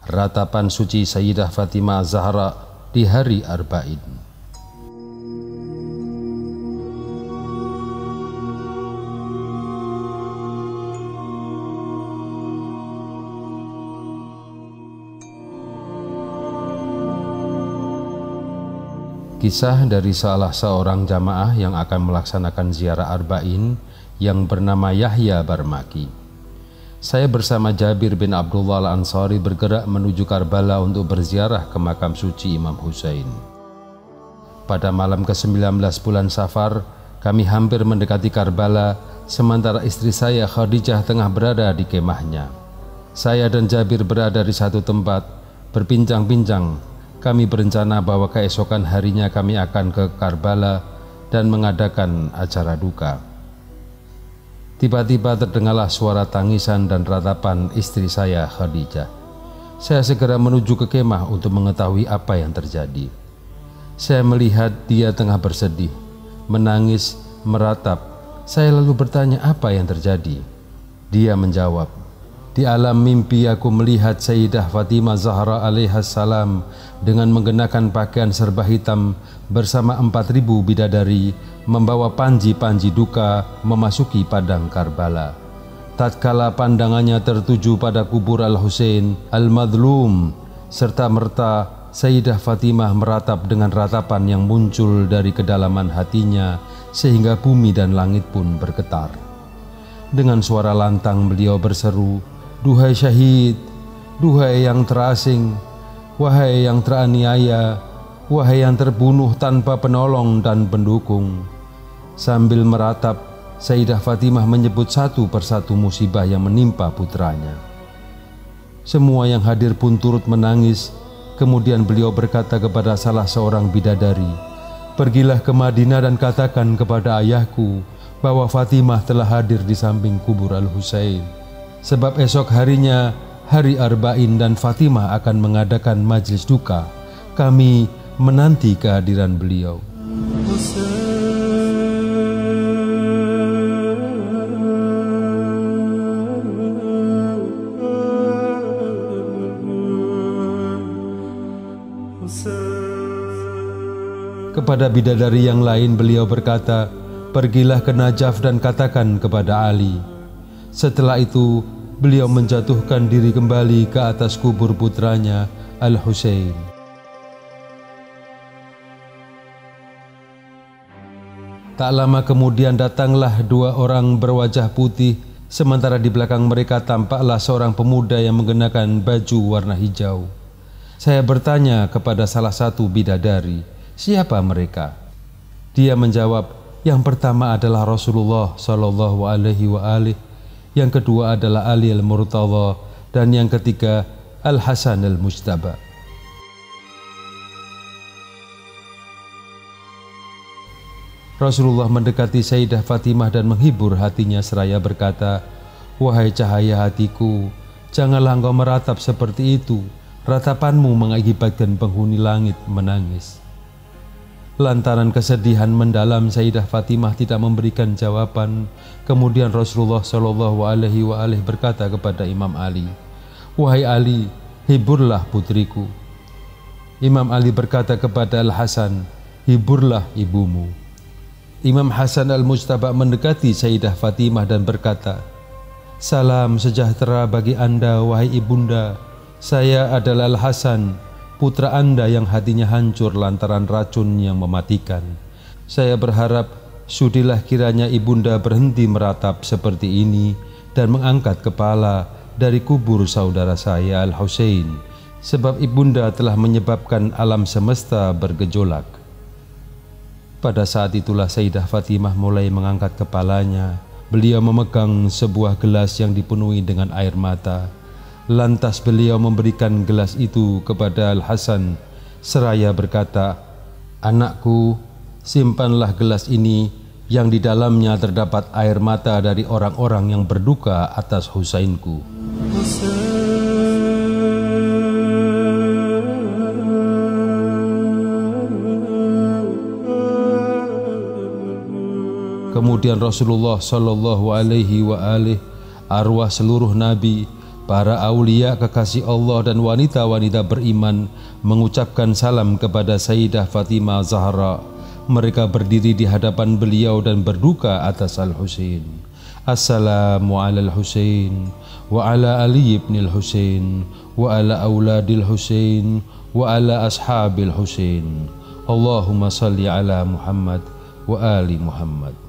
Ratapan suci Sayyidah Fatimah Zahra di hari Arba'in. Kisah dari salah seorang jamaah yang akan melaksanakan ziarah Arba'in yang bernama Yahya Barmaki. Saya bersama Jabir bin Abdullah Al-Ansari bergerak menuju Karbala untuk berziarah ke makam suci Imam Husain. Pada malam ke-19 bulan Safar, kami hampir mendekati Karbala, sementara istri saya Khadijah tengah berada di kemahnya. Saya dan Jabir berada di satu tempat, berbincang-bincang. Kami berencana bahwa keesokan harinya kami akan ke Karbala dan mengadakan acara duka. Tiba-tiba terdengarlah suara tangisan dan ratapan istri saya Khadijah. Saya segera menuju ke kemah untuk mengetahui apa yang terjadi. Saya melihat dia tengah bersedih, menangis, meratap. Saya lalu bertanya apa yang terjadi. Dia menjawab, "Di alam mimpi aku melihat Sayyidah Fatimah Zahra alaihissalam dengan mengenakan pakaian serba hitam bersama 4.000 bidadari membawa panji-panji duka memasuki padang Karbala. Tatkala pandangannya tertuju pada kubur Al-Husain Al-Madlum, serta merta Sayyidah Fatimah meratap dengan ratapan yang muncul dari kedalaman hatinya sehingga bumi dan langit pun bergetar. Dengan suara lantang beliau berseru, 'Duhai syahid, duhai yang terasing, wahai yang teraniaya, wahai yang terbunuh tanpa penolong dan pendukung.' Sambil meratap, Sayyidah Fatimah menyebut satu persatu musibah yang menimpa putranya. Semua yang hadir pun turut menangis. Kemudian beliau berkata kepada salah seorang bidadari, 'Pergilah ke Madinah dan katakan kepada ayahku bahwa Fatimah telah hadir di samping kubur Al-Husain. Sebab esok harinya hari Arba'in dan Fatimah akan mengadakan majlis duka. Kami menanti kehadiran beliau.' Kepada bidadari yang lain beliau berkata, 'Pergilah ke Najaf dan katakan kepada Ali.' Setelah itu beliau menjatuhkan diri kembali ke atas kubur putranya Al-Husain. Tak lama kemudian datanglah dua orang berwajah putih, sementara di belakang mereka tampaklah seorang pemuda yang mengenakan baju warna hijau. Saya bertanya kepada salah satu bidadari, 'Siapa mereka?' Dia menjawab, 'Yang pertama adalah Rasulullah Shallallahu Alaihi Wasallam, yang kedua adalah Ali Al-Murtadha, dan yang ketiga Al-Hasan Al-Mujtaba.' Rasulullah mendekati Sayyidah Fatimah dan menghibur hatinya seraya berkata, 'Wahai cahaya hatiku, janganlah engkau meratap seperti itu. Ratapanmu mengakibatkan penghuni langit menangis.' Lantaran kesedihan mendalam, Sayyidah Fatimah tidak memberikan jawaban. Kemudian Rasulullah Shallallahu Alaihi Wasallam berkata kepada Imam Ali, 'Wahai Ali, hiburlah putriku.' Imam Ali berkata kepada Al-Hasan, 'Hiburlah ibumu.' Imam Hasan Al-Mujtaba mendekati Sayyidah Fatimah dan berkata, 'Salam sejahtera bagi Anda, wahai ibunda. Saya adalah Al-Hasan, putra Anda yang hatinya hancur lantaran racun yang mematikan. Saya berharap sudilah kiranya ibunda berhenti meratap seperti ini dan mengangkat kepala dari kubur saudara saya Al-Husain, sebab ibunda telah menyebabkan alam semesta bergejolak.' Pada saat itulah Sayyidah Fatimah mulai mengangkat kepalanya. Beliau memegang sebuah gelas yang dipenuhi dengan air mata. Lantas beliau memberikan gelas itu kepada Al-Hasan seraya berkata, 'Anakku, simpanlah gelas ini yang di dalamnya terdapat air mata dari orang-orang yang berduka atas Husainku.' Kemudian Rasulullah Shallallahu Alaihi Wasallam, arwah seluruh nabi, Para aulia kekasih Allah dan wanita-wanita beriman mengucapkan salam kepada Sayyidah Fatimah Zahra. Mereka berdiri di hadapan beliau dan berduka atas Al-Husain. Assalamu ala Al-Husain wa ala Ali ibn Al-Husain wa ala auladil Husain wa ala ashabil Husain. Allahumma salli ala Muhammad wa ali Muhammad.